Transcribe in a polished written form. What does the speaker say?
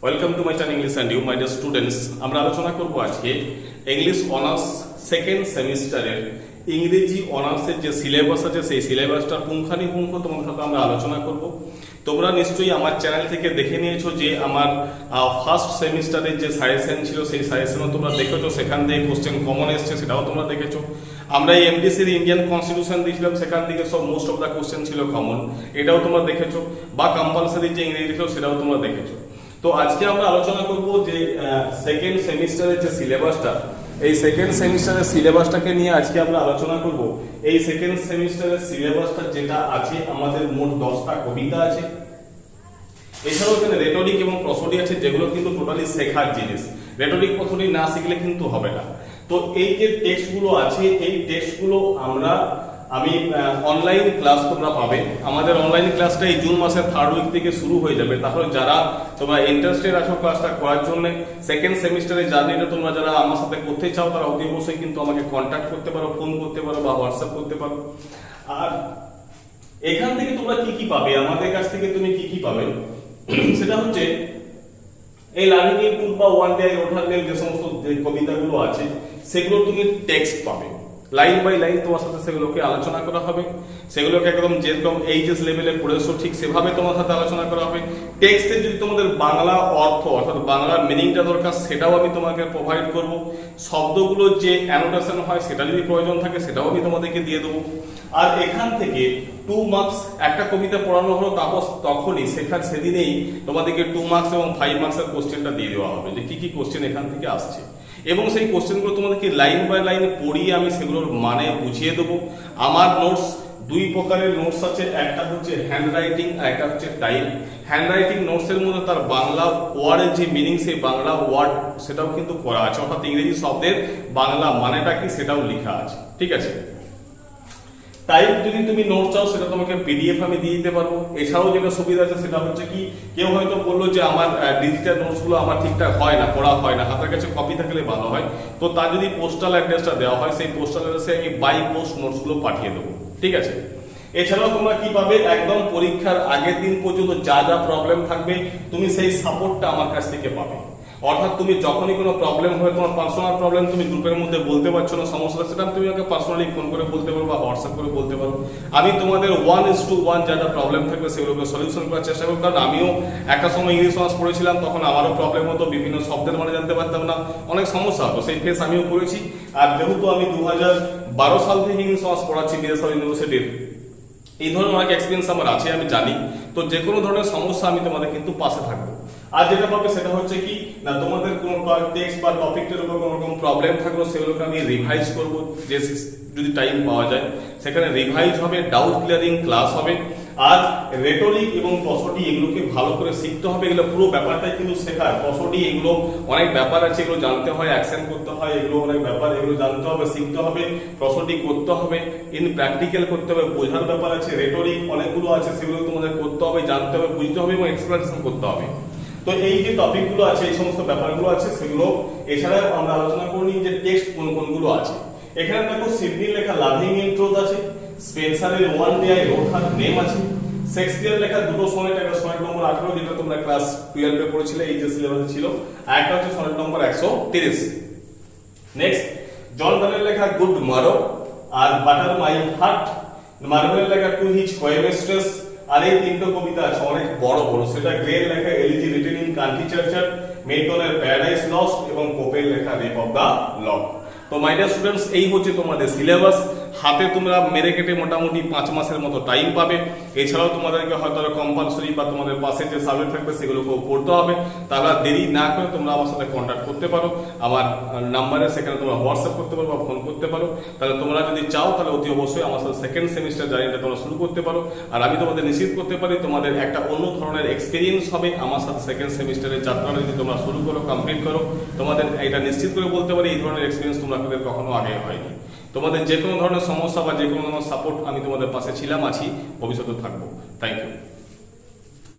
Welcome to my channel English and you my dear students. আমরা আলোচনা করব আজকে ইংলিশ অনার্স সেকেন্ড সেমিস্টারের ইংরেজি অনার্সের যে সিলেবাস আছে সেই সিলেবাসটার পুঙ্খানুপুঙ্খ তোমাদের সাথে আমরা আলোচনা করব। তোমরা নিশ্চয়ই আমার চ্যানেল থেকে দেখে নিয়েছো যে আমার ফার্স্ট সেমিস্টারের যে সাজেশন ছিল সেই সাজেশনও তোমরা দেখেছো, সেখান থেকে কোশ্চেন কমন এসছে সেটাও তোমরা দেখেছো। আমরা এই এমডিসির ইন্ডিয়ান কনস্টিটিউশন দিয়েছিলাম, সেখান থেকে সব মোস্ট অফ দ্য কোশ্চেন ছিল কমন, এটাও তোমরা দেখেছো। বা কম্পালসারি যে ইংরেজি ছিল সেটাও তোমরা দেখেছো। তো আজকে আমরা আলোচনা করব যে সেকেন্ড সেমিস্টারের যে সিলেবাসটা, এই সেকেন্ড সেমিস্টারের সিলেবাসটাকে নিয়ে আজকে আমরা আলোচনা করব। এই সেকেন্ড সেমিস্টারের সিলেবাসটা যেটা আছে, আমাদের মোট 10টা কবিতা আছে, এছাড়াও এখানে রেটরিক এবং প্রসোডি আছে, যেগুলো কিন্তু টোটালি শেখার জিনিস। রেটরিক প্রসোডি না শিখলে কিন্তু হবে না। তো এই যে টেক্সটগুলো আছে, এই টেক্সটগুলো আমি অনলাইন ক্লাস তোমরা পাবে। আমাদের অনলাইন ক্লাসটা এই জুন মাসের 3rd উইক থেকে শুরু হয়ে যাবে। তাহলে যারা তোমরা ইন্টারেস্টেড আছো ক্লাসটা করার জন্য, সেকেন্ড সেমিস্টারের জার্নিটা তোমরা যারা আমার সাথে করতে চাও, তারা অতি অবশ্যই কিন্তু আমাকে কন্ট্যাক্ট করতে পারো, ফোন করতে পারো বা হোয়াটসঅ্যাপ করতে পারো। আর এখান থেকে তোমরা কি কি পাবে, আমাদের কাছ থেকে তুমি কি কি পাবে, সেটা হচ্ছে এই লার্নিং ইনপুট বা ওয়ান ডে রোটারনেল যে সমস্ত কবিতাগুলো আছে, সেগুলো তুমি টেক্সট পাবে। লাইন বাই লাইন তোমার সাথে সেগুলোকে আলোচনা করা হবে। সেগুলোকে একদম যেরকম এইচএস লেভেলে পড়েছো ঠিক সেভাবে তোমার সাথে আলোচনা করা হবে। টেক্সটে যদি তোমাদের বাংলা অর্থ অর্থাৎ বাংলা মিনিংটা দরকার, সেটাও আমি তোমাকে প্রোভাইড করব। শব্দগুলোর যে অ্যানোটেশন হয় সেটা যদি প্রয়োজন থাকে সেটাও আমি তোমাদেরকে দিয়ে দেবো। আর এখান থেকে 2 মার্কস একটা কবিতা পড়ানো হলো, তারপর তখনই সেদিনেই তোমাদেরকে 2 মার্কস এবং 5 মার্কসের কোশ্চেনটা দিয়ে দেওয়া হবে যে কি কি কোশ্চেন এখান থেকে আসছে। এবং সেই কোশ্চেনগুলো তোমাদেরকে লাইন বাই লাইন পড়িয়ে আমি সেগুলোর মানে বুঝিয়ে দেবো। আমার নোটস 2 প্রকারের নোটস আছে, একটা হচ্ছে হ্যান্ড রাইটিং আর একটা হচ্ছে টাইপ। হ্যান্ড রাইটিং নোটসের মধ্যে তার বাংলা ওয়ার্ডের যে মিনিং, সেই বাংলা ওয়ার্ড সেটাও কিন্তু করা আছে, অর্থাৎ ইংরেজি শব্দের বাংলা মানেটা কি সেটাও লেখা আছে, ঠিক আছে। টাইপ যদি তুমি নোট চাও সেটা তোমাকে পিডিএফ আমি দিয়ে দিতে পারবো। এছাড়াও যেটা সুবিধা আছে সেটা হচ্ছে কি, কেউ হয়তো বললো যে আমার ডিজিটাল নোটসগুলো আমার ঠিকঠাক হয় না, পড়া হয় না, হাতের কাছে কপি থাকলে ভালো হয়, তো তার যদি পোস্টাল অ্যাড্রেসটা দেওয়া হয়, সেই পোস্টাল অ্যাড্রেসে আমি বাই পোস্ট নোটসগুলো পাঠিয়ে দেবো, ঠিক আছে। এছাড়াও তোমরা কি পাবে, একদম পরীক্ষার আগের দিন পর্যন্ত যা যা প্রবলেম থাকবে তুমি সেই সাপোর্টটা আমার কাছ থেকে পাবে। অর্থাৎ তুমি যখনই কোনো প্রবলেম হয়, তোমার পার্সোনাল প্রবলেম তুমি গ্রুপের মধ্যে বলতে পারছো না, সমস্যা সেটা তুমি আমাকে পার্সোনালি ফোন করে বলতে পারো বা হোয়াটসঅ্যাপ করে বলতে পারো। আমি তোমাদের 1:1 যা যা প্রবলেম থাকবে সেগুলোকে সলিউশন করার চেষ্টা করবো। কারণ আমিও একটা সময় ইংলিশ অনার্স পড়েছিলাম, তখন আমারও প্রবলেম হতো, বিভিন্ন শব্দের মানে জানতে পারতাম না, অনেক সমস্যা হতো, সেই ফেস আমিও করেছি। আর যেহেতু আমি 2012 সাল থেকে ইংলিশ অনার্স পড়াচ্ছি বিএসআর ইউনিভার্সিটির, এই ধরনের অনেক এক্সপিরিয়েন্স আমার আছে, আমি জানি। তো যে কোনো ধরনের সমস্যা আমি তোমাদের কিন্তু পাশে থাকবো। আর যেটা পাবে সেটা হচ্ছে কি না, তোমাদের কোনো টেক্সট বা টপিকটার উপর কোনো রকম প্রবলেম থাকলো সেগুলোকে আমি রিভাইজ করব, যে যদি টাইম পাওয়া যায় সেখানে রিভাইজ হবে, ডাউট ক্লিয়ারিং ক্লাস হবে। আর রেটরিক এবং প্রসোডি এগুলোকে ভালো করে শিখতে হবে। এগুলো পুরো ব্যাপারটাই কিন্তু শেখার। প্রসোডি এগুলো অনেক ব্যাপার আছে, এগুলো জানতে হয়, অ্যাকশন করতে হয়, এগুলো অনেক ব্যাপার, এগুলো জানতে হবে, শিখতে হবে। প্রসোডি করতে হবে, ইন প্র্যাকটিক্যাল করতে হবে, বোঝার ব্যাপার আছে। রেটরিক অনেকগুলো আছে, সেগুলো তোমাদের করতে হবে, জানতে হবে, বুঝতে হবে এবং এক্সপ্লেনেশন করতে হবে। তো এই যে টপিকগুলো আছে, এই সমস্ত ব্যাপারগুলো আছে সেগুলো। এছাড়া আমরা আলোচনা করি যে টেক্সট কোনগুলো আছে। এখানে দেখো সিডনির লেখা লাভিং ইন ট্রুথ আছে, স্পেন্সারের one day I wrote her name আছে, শেক্সপিয়ার লেখা দুটো সনেট, একটা সনেট নম্বর 18 যেটা তোমরা ক্লাস 12 এ পড়েছিলে, এই যে সিলেবাসে ছিল, আর একটা হচ্ছে সনেট নম্বর 130। নেক্সট জন ডনের লেখা গুড মারো আর বাটার মাই হার্ট, মার্ভেলের লেখা টু হিজ কোয়েমিস্ট্রেস। আর এই তিনটা কবিতা আছে অনেক বড় বড়, সেটা গ্রের লেখা elegy written in country churchyard, মেটনের প্যারাডাইস লস্ট এবং পোপের লেখা রেপ অফ দা লক। তো মাই ডিয়ার স্টুডেন্টস, এই হচ্ছে তোমাদের সিলেবাস। হাতে তোমরা মেরে কেটে মোটামুটি 5 মাসের মতো টাইম পাবে। এছাড়াও তোমাদেরকে হয়তো কম্পালসরি বা তোমাদের পাশে যে সাবজেক্ট থাকবে সেগুলোকেও পড়তে হবে। তারা দেরি না করে তোমরা আমার সাথে কন্ট্যাক্ট করতে পারো আমার নাম্বারে, সেখানে তোমরা হোয়াটসঅ্যাপ করতে পারো বা ফোন করতে পারো। তাহলে তোমরা যদি চাও তাহলে অতি অবশ্যই আমার সাথে সেকেন্ড সেমিস্টার জার্নিটা তোমরা শুরু করতে পারো। আর আমি তোমাদের নিশ্চিত করতে পারি তোমাদের একটা অন্য ধরনের এক্সপিরিয়েন্স হবে আমার সাথে সেকেন্ড সেমিস্টারের যাত্রাটা যদি তোমরা শুরু করো, কমপ্লিট করো। তোমাদের এটা নিশ্চিত করে বলতে পারি এই ধরনের এক্সপিরিয়েন্স তোমরা কখনো আগে হয়নি। তোমাদের যে কোনো ধরনের সমস্যা বা যে কোনো ধরনের সাপোর্ট আমি তোমাদের পাশে ছিলাম, আছি, ভবিষ্যতে থাকবো। Thank you.